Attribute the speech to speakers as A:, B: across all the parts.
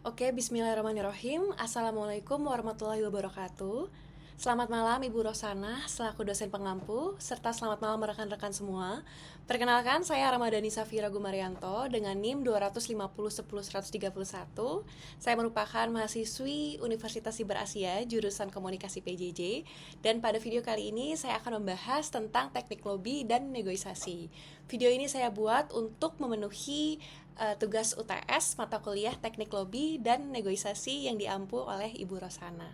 A: Oke, bismillahirrahmanirrahim. Assalamualaikum warahmatullahi wabarakatuh. Selamat malam Ibu Rosana, selaku dosen pengampu, serta selamat malam rekan-rekan semua. Perkenalkan, saya Ramadhani Safira Gumarianto dengan NIM 250101131. Saya merupakan mahasiswi Universitas Siber Asia, jurusan Komunikasi PJJ. Dan pada video kali ini saya akan membahas tentang teknik lobby dan negosiasi. Video ini saya buat untuk memenuhi tugas UTS mata kuliah teknik lobby dan negosiasi yang diampu oleh Ibu Rosana.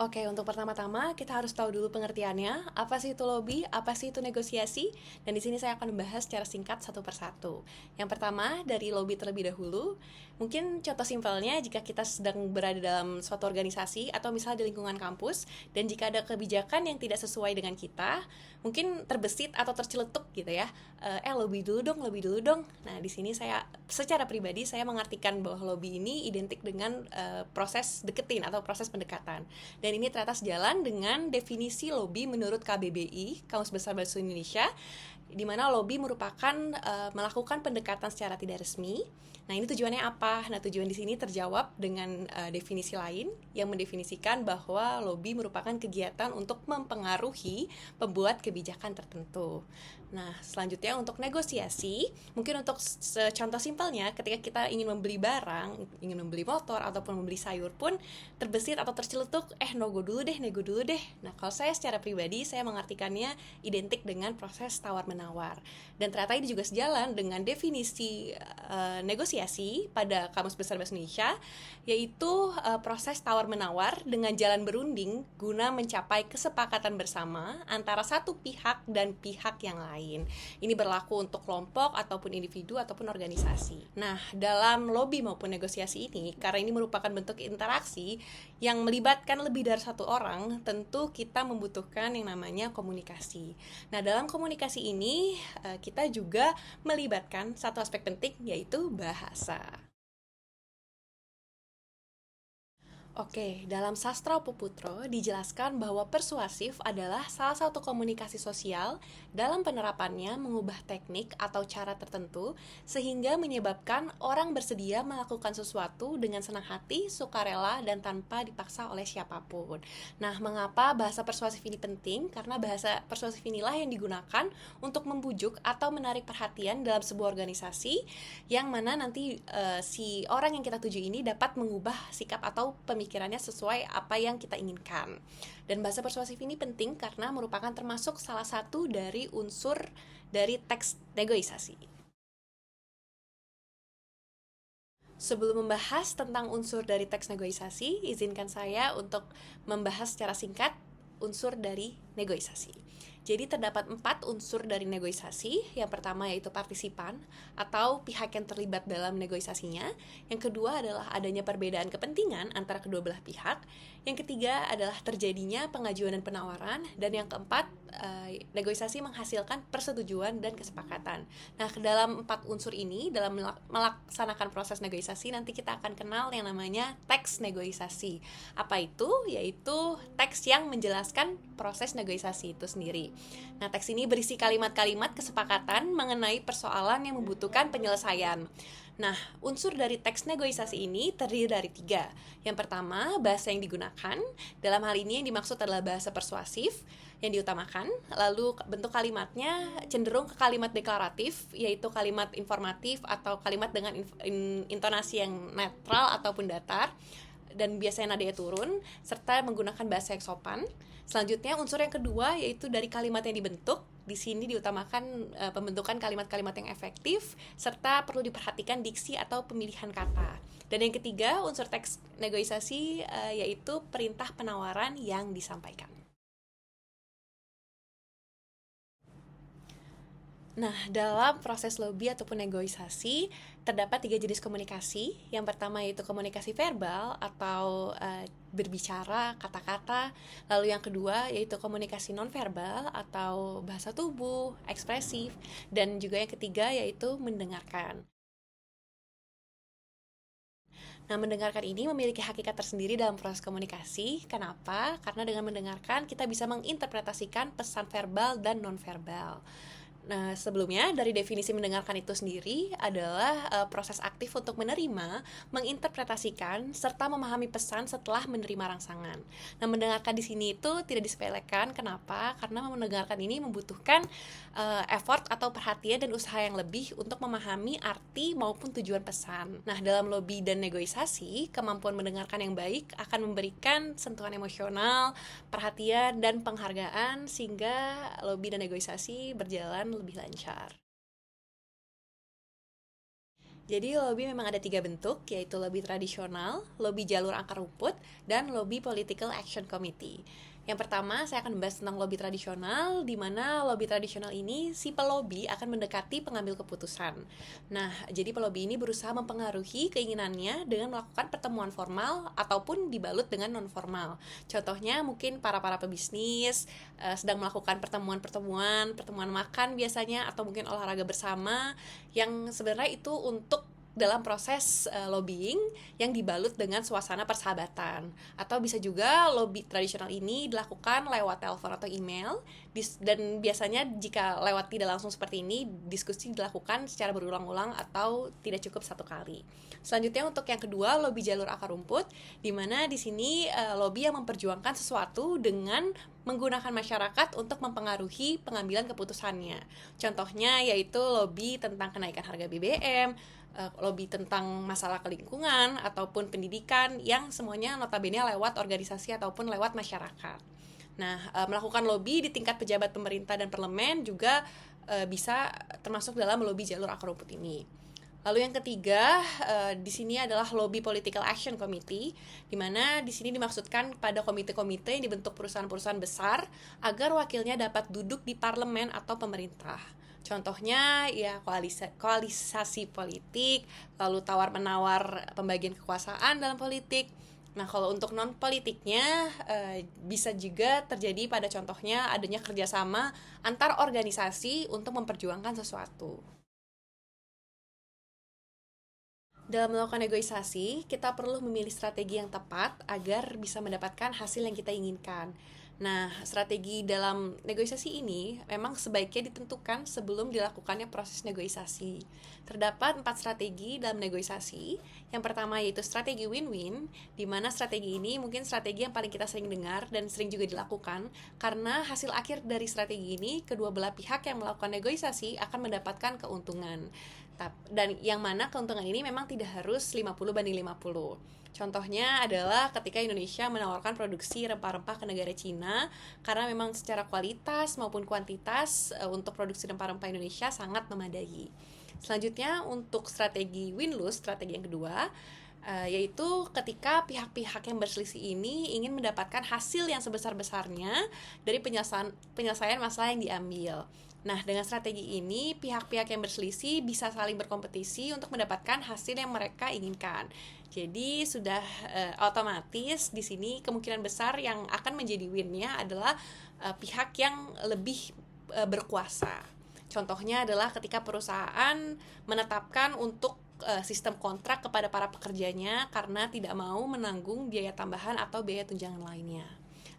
A: Oke, untuk pertama-tama kita harus tahu dulu pengertiannya. Apa sih itu lobby? Apa sih itu negosiasi? Dan di sini saya akan membahas secara singkat satu persatu. Yang pertama, dari lobby terlebih dahulu. Mungkin contoh simpelnya jika kita sedang berada dalam suatu organisasi atau misalnya di lingkungan kampus, dan jika ada kebijakan yang tidak sesuai dengan kita, mungkin terbesit atau terceletuk gitu ya. Lobby dulu dong, lobby dulu dong. Nah, di sini saya secara pribadi saya mengartikan bahwa lobby ini identik dengan proses deketin atau proses pendekatan. Dan ini ternyata sejalan dengan definisi lobby menurut KBBI, Kamus Besar Bahasa Indonesia, di mana lobby merupakan melakukan pendekatan secara tidak resmi. Nah, ini tujuannya apa? Nah, tujuan di sini terjawab dengan definisi lain yang mendefinisikan bahwa lobby merupakan kegiatan untuk mempengaruhi pembuat kebijakan tertentu. Nah, selanjutnya untuk negosiasi, mungkin untuk contoh simpelnya, ketika kita ingin membeli barang, ingin membeli motor ataupun membeli sayur pun terbesit atau terceletuk, nego dulu deh. Nah, kalau saya secara pribadi, saya mengartikannya identik dengan proses tawar-menawar. Dan ternyata ini juga sejalan dengan definisi negosiasi pada Kamus Besar Bahasa Indonesia, yaitu proses tawar-menawar dengan jalan berunding guna mencapai kesepakatan bersama antara satu pihak dan pihak yang lain. Ini berlaku untuk kelompok ataupun individu ataupun organisasi. Nah, dalam lobby maupun negosiasi ini, karena ini merupakan bentuk interaksi yang melibatkan lebih dari satu orang, tentu kita membutuhkan yang namanya komunikasi. Nah, dalam komunikasi ini kita juga melibatkan satu aspek penting, yaitu bahasa. Oke, dalam Sastra Upuputro dijelaskan bahwa persuasif adalah salah satu komunikasi sosial dalam penerapannya mengubah teknik atau cara tertentu sehingga menyebabkan orang bersedia melakukan sesuatu dengan senang hati, sukarela, dan tanpa dipaksa oleh siapapun. Nah, mengapa bahasa persuasif ini penting? Karena bahasa persuasif inilah yang digunakan untuk membujuk atau menarik perhatian dalam sebuah organisasi yang mana nanti si orang yang kita tuju ini dapat mengubah sikap atau pemikirannya sesuai apa yang kita inginkan. Dan bahasa persuasif ini penting karena merupakan termasuk salah satu dari unsur dari teks negosiasi. Sebelum membahas tentang unsur dari teks negosiasi, izinkan saya untuk membahas secara singkat unsur dari negosiasi. Jadi terdapat 4 unsur dari negosiasi. Yang pertama yaitu partisipan atau pihak yang terlibat dalam negosiasinya. Yang kedua adalah adanya perbedaan kepentingan antara kedua belah pihak. Yang ketiga adalah terjadinya pengajuan dan penawaran. Dan yang keempat, negosiasi menghasilkan persetujuan dan kesepakatan. Nah, ke dalam 4 unsur ini, dalam melaksanakan proses negosiasi, nanti kita akan kenal yang namanya teks negosiasi. Apa itu? Yaitu teks yang menjelaskan proses negosiasi itu sendiri. Nah, teks ini berisi kalimat-kalimat kesepakatan mengenai persoalan yang membutuhkan penyelesaian. Nah, unsur dari teks negosiasi ini terdiri dari 3. Yang pertama, bahasa yang digunakan. Dalam hal ini yang dimaksud adalah bahasa persuasif yang diutamakan. Lalu bentuk kalimatnya cenderung ke kalimat deklaratif, yaitu kalimat informatif atau kalimat dengan intonasi yang netral ataupun datar, dan biasanya nadanya turun, serta menggunakan bahasa yang sopan. Selanjutnya unsur yang kedua yaitu dari kalimat yang dibentuk. Di sini diutamakan pembentukan kalimat-kalimat yang efektif, serta perlu diperhatikan diksi atau pemilihan kata. Dan yang ketiga unsur teks negosiasi yaitu perintah penawaran yang disampaikan. Nah, dalam proses lobby ataupun negosiasi, terdapat 3 jenis komunikasi. Yang pertama yaitu komunikasi verbal atau berbicara, kata-kata. Lalu yang kedua yaitu komunikasi nonverbal atau bahasa tubuh, ekspresif. Dan juga yang ketiga yaitu mendengarkan. Nah, mendengarkan ini memiliki hakikat tersendiri dalam proses komunikasi. Kenapa? Karena dengan mendengarkan kita bisa menginterpretasikan pesan verbal dan nonverbal. Nah, sebelumnya dari definisi mendengarkan itu sendiri adalah proses aktif untuk menerima, menginterpretasikan, serta memahami pesan setelah menerima rangsangan. Nah, mendengarkan di sini itu tidak disepelekan. Kenapa? Karena mendengarkan ini membutuhkan effort atau perhatian dan usaha yang lebih untuk memahami arti maupun tujuan pesan. Nah, dalam lobby dan negosiasi, kemampuan mendengarkan yang baik akan memberikan sentuhan emosional, perhatian, dan penghargaan sehingga lobby dan negosiasi berjalan lebih lancar. Jadi lobby memang ada 3 bentuk, yaitu lobby tradisional, lobby jalur akar rumput, dan lobby political action committee. Yang pertama, saya akan membahas tentang lobby tradisional, di mana lobby tradisional ini si pelobi akan mendekati pengambil keputusan. Nah, jadi pelobi ini berusaha mempengaruhi keinginannya dengan melakukan pertemuan formal ataupun dibalut dengan non-formal. Contohnya mungkin para pebisnis sedang melakukan pertemuan makan biasanya, atau mungkin olahraga bersama, yang sebenarnya itu untuk dalam proses lobbying yang dibalut dengan suasana persahabatan. Atau bisa juga lobby tradisional ini dilakukan lewat telepon atau email, dan biasanya jika lewat tidak langsung seperti ini, diskusi dilakukan secara berulang-ulang atau tidak cukup satu kali. Selanjutnya untuk yang kedua, lobby jalur akar rumput, di mana di sini lobby yang memperjuangkan sesuatu dengan menggunakan masyarakat untuk mempengaruhi pengambilan keputusannya. Contohnya yaitu lobby tentang kenaikan harga BBM, lobby tentang masalah lingkungan ataupun pendidikan, yang semuanya notabene lewat organisasi ataupun lewat masyarakat. Nah, melakukan lobby di tingkat pejabat pemerintah dan parlemen juga bisa termasuk dalam lobby jalur akar rumput ini. Lalu yang ketiga, di sini adalah lobby political action committee, di mana di sini dimaksudkan pada komite-komite yang dibentuk perusahaan-perusahaan besar agar wakilnya dapat duduk di parlemen atau pemerintah. Contohnya ya koalisasi politik, lalu tawar-menawar pembagian kekuasaan dalam politik. Nah, kalau untuk non-politiknya bisa juga terjadi pada contohnya adanya kerjasama antar organisasi untuk memperjuangkan sesuatu. Dalam melakukan negosiasi, kita perlu memilih strategi yang tepat agar bisa mendapatkan hasil yang kita inginkan. Nah, strategi dalam negosiasi ini memang sebaiknya ditentukan sebelum dilakukannya proses negosiasi. Terdapat 4 strategi dalam negosiasi. Yang pertama yaitu strategi win-win, di mana strategi ini mungkin strategi yang paling kita sering dengar dan sering juga dilakukan, karena hasil akhir dari strategi ini, kedua belah pihak yang melakukan negosiasi akan mendapatkan keuntungan. Dan yang mana keuntungan ini memang tidak harus 50-50. Contohnya adalah ketika Indonesia menawarkan produksi rempah-rempah ke negara Cina, karena memang secara kualitas maupun kuantitas untuk produksi rempah-rempah Indonesia sangat memadai. Selanjutnya untuk strategi win-lose, strategi yang kedua, yaitu ketika pihak-pihak yang berselisih ini ingin mendapatkan hasil yang sebesar-besarnya dari penyelesaian masalah yang diambil. Nah, dengan strategi ini, pihak-pihak yang berselisih bisa saling berkompetisi untuk mendapatkan hasil yang mereka inginkan. Jadi, sudah otomatis di sini kemungkinan besar yang akan menjadi win-nya adalah pihak yang lebih berkuasa. Contohnya adalah ketika perusahaan menetapkan untuk sistem kontrak kepada para pekerjanya karena tidak mau menanggung biaya tambahan atau biaya tunjangan lainnya.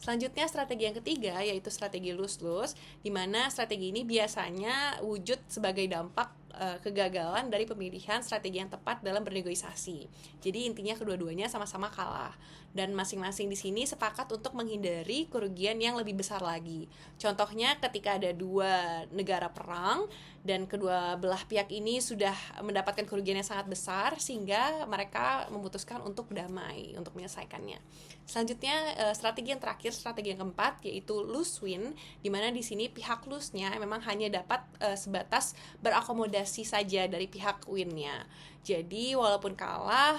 A: Selanjutnya strategi yang ketiga yaitu strategi lose-lose, di mana strategi ini biasanya wujud sebagai dampak kegagalan dari pemilihan strategi yang tepat dalam bernegosiasi. Jadi intinya kedua-duanya sama-sama kalah dan masing-masing di sini sepakat untuk menghindari kerugian yang lebih besar lagi. Contohnya ketika ada 2 negara perang dan kedua belah pihak ini sudah mendapatkan kerugian yang sangat besar sehingga mereka memutuskan untuk damai untuk menyelesaikannya. Selanjutnya strategi yang terakhir, strategi yang keempat yaitu lose win, di mana di sini pihak lose-nya memang hanya dapat sebatas berakomodasi saja dari pihak win-nya. Jadi walaupun kalah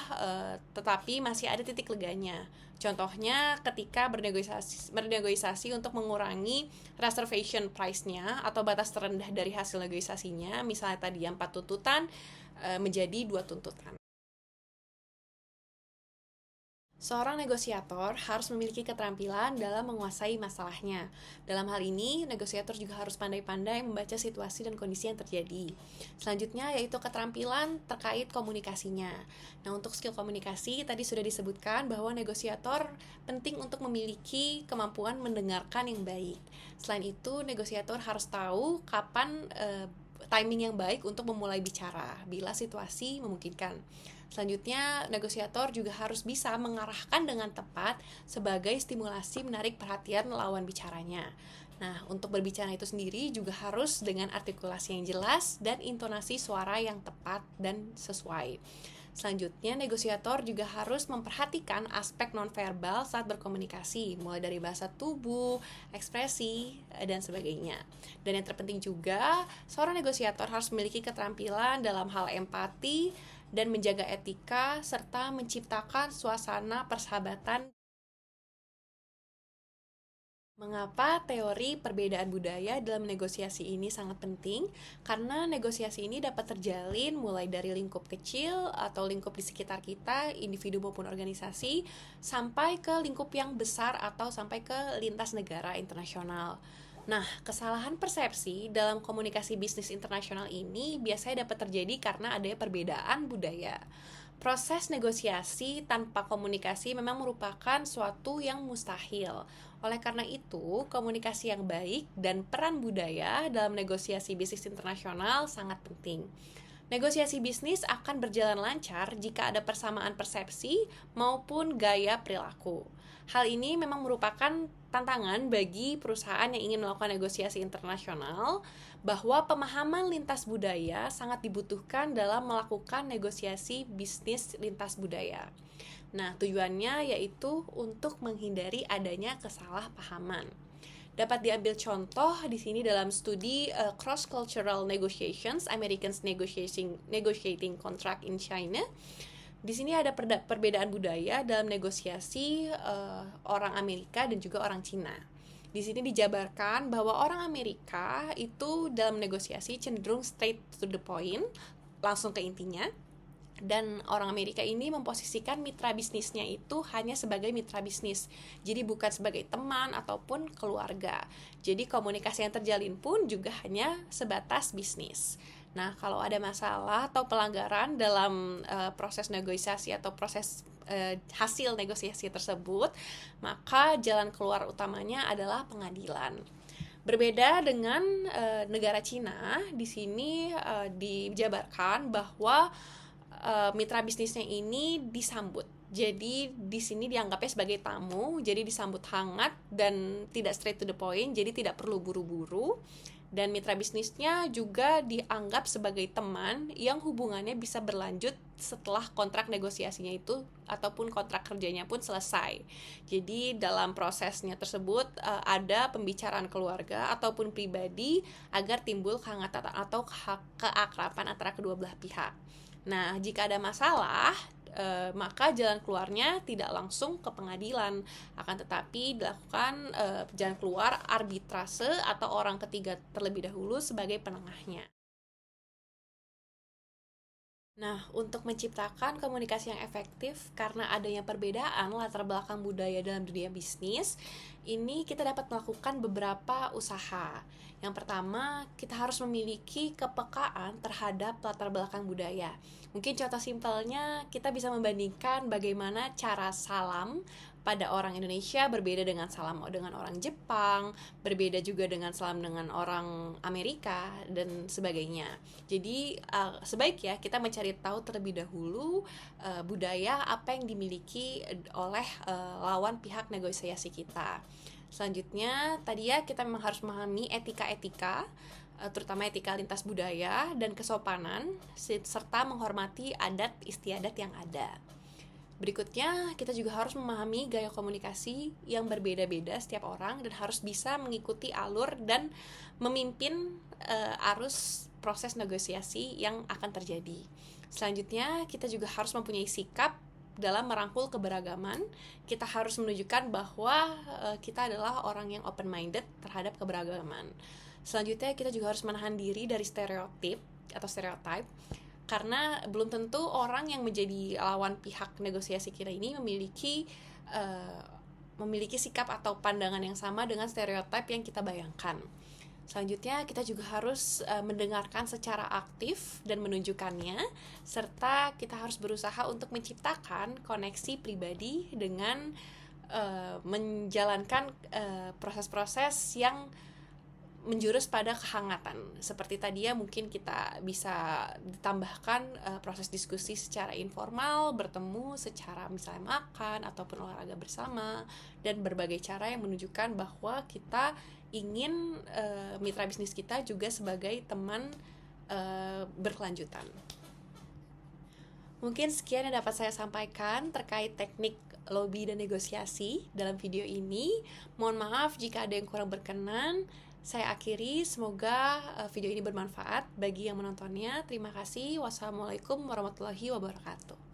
A: tetapi masih ada titik leganya. Contohnya ketika bernegosiasi untuk mengurangi reservation price-nya atau batas terendah dari hasil negosiasinya, misalnya tadi 4 tuntutan menjadi 2 tuntutan. Seorang negosiator harus memiliki keterampilan dalam menguasai masalahnya. Dalam hal ini, negosiator juga harus pandai-pandai membaca situasi dan kondisi yang terjadi. Selanjutnya yaitu keterampilan terkait komunikasinya. Nah, untuk skill komunikasi tadi sudah disebutkan bahwa negosiator penting untuk memiliki kemampuan mendengarkan yang baik. Selain itu, negosiator harus tahu kapan timing yang baik untuk memulai bicara bila situasi memungkinkan. Selanjutnya, negosiator juga harus bisa mengarahkan dengan tepat sebagai stimulasi menarik perhatian lawan bicaranya. Nah, untuk berbicara itu sendiri juga harus dengan artikulasi yang jelas dan intonasi suara yang tepat dan sesuai. Selanjutnya, negosiator juga harus memperhatikan aspek nonverbal saat berkomunikasi, mulai dari bahasa tubuh, ekspresi, dan sebagainya. Dan yang terpenting juga, seorang negosiator harus memiliki keterampilan dalam hal empati dan menjaga etika, serta menciptakan suasana persahabatan. Mengapa teori perbedaan budaya dalam negosiasi ini sangat penting? Karena negosiasi ini dapat terjalin mulai dari lingkup kecil atau lingkup di sekitar kita, individu maupun organisasi, sampai ke lingkup yang besar atau sampai ke lintas negara internasional. Nah, kesalahan persepsi dalam komunikasi bisnis internasional ini biasanya dapat terjadi karena adanya perbedaan budaya. Proses negosiasi tanpa komunikasi memang merupakan suatu yang mustahil. Oleh karena itu, komunikasi yang baik dan peran budaya dalam negosiasi bisnis internasional sangat penting. Negosiasi bisnis akan berjalan lancar jika ada persamaan persepsi maupun gaya perilaku. Hal ini memang merupakan tantangan bagi perusahaan yang ingin melakukan negosiasi internasional, bahwa pemahaman lintas budaya sangat dibutuhkan dalam melakukan negosiasi bisnis lintas budaya. Nah, tujuannya yaitu untuk menghindari adanya kesalahpahaman. Dapat diambil contoh di sini dalam studi Cross Cultural Negotiations, Americans Negotiating Contract in China. Di sini ada perbedaan budaya dalam negosiasi orang Amerika dan juga orang Cina. Di sini dijabarkan bahwa orang Amerika itu dalam negosiasi cenderung straight to the point, langsung ke intinya. Dan orang Amerika ini memposisikan mitra bisnisnya itu hanya sebagai mitra bisnis, jadi bukan sebagai teman ataupun keluarga. Jadi komunikasi yang terjalin pun juga hanya sebatas bisnis. Nah, kalau ada masalah atau pelanggaran dalam proses negosiasi atau proses hasil negosiasi tersebut, maka jalan keluar utamanya adalah pengadilan. Berbeda dengan negara Cina, di sini dijabarkan bahwa mitra bisnisnya ini disambut. Jadi di sini dianggapnya sebagai tamu, jadi disambut hangat dan tidak straight to the point, jadi tidak perlu buru-buru. Dan mitra bisnisnya juga dianggap sebagai teman yang hubungannya bisa berlanjut setelah kontrak negosiasinya itu ataupun kontrak kerjanya pun selesai. Jadi dalam prosesnya tersebut ada pembicaraan keluarga ataupun pribadi agar timbul kehangatan atau keakraban antara kedua belah pihak. Nah, jika ada masalah, maka jalan keluarnya tidak langsung ke pengadilan, akan tetapi dilakukan jalan keluar arbitrase atau orang ketiga terlebih dahulu sebagai penengahnya. Nah, untuk menciptakan komunikasi yang efektif karena adanya perbedaan latar belakang budaya dalam dunia bisnis, ini kita dapat melakukan beberapa usaha. Yang pertama, kita harus memiliki kepekaan terhadap latar belakang budaya. Mungkin contoh simpelnya, kita bisa membandingkan bagaimana cara salam pada orang Indonesia berbeda dengan salam dengan orang Jepang, berbeda juga dengan salam dengan orang Amerika, dan sebagainya. Jadi sebaiknya kita mencari tahu terlebih dahulu budaya apa yang dimiliki oleh lawan pihak negosiasi kita. Selanjutnya, tadi ya kita memang harus memahami etika-etika, terutama etika lintas budaya dan kesopanan, serta menghormati adat istiadat yang ada. Berikutnya, kita juga harus memahami gaya komunikasi yang berbeda-beda setiap orang dan harus bisa mengikuti alur dan memimpin arus proses negosiasi yang akan terjadi. Selanjutnya, kita juga harus mempunyai sikap dalam merangkul keberagaman. Kita harus menunjukkan bahwa kita adalah orang yang open-minded terhadap keberagaman. Selanjutnya, kita juga harus menahan diri dari stereotip atau stereotype. karena belum tentu orang yang menjadi lawan pihak negosiasi kita ini memiliki sikap atau pandangan yang sama dengan stereotip yang kita bayangkan. Selanjutnya, kita juga harus mendengarkan secara aktif dan menunjukkannya, serta kita harus berusaha untuk menciptakan koneksi pribadi dengan menjalankan proses-proses yang menjurus pada kehangatan. Seperti tadi ya, mungkin kita bisa ditambahkan proses diskusi secara informal, bertemu secara misalnya makan ataupun olahraga bersama, dan berbagai cara yang menunjukkan bahwa kita ingin mitra bisnis kita juga sebagai teman berkelanjutan. Mungkin sekian yang dapat saya sampaikan terkait teknik lobby dan negosiasi dalam video ini. Mohon maaf jika ada yang kurang berkenan. Saya akhiri, semoga video ini bermanfaat bagi yang menontonnya. Terima kasih. Wassalamualaikum warahmatullahi wabarakatuh.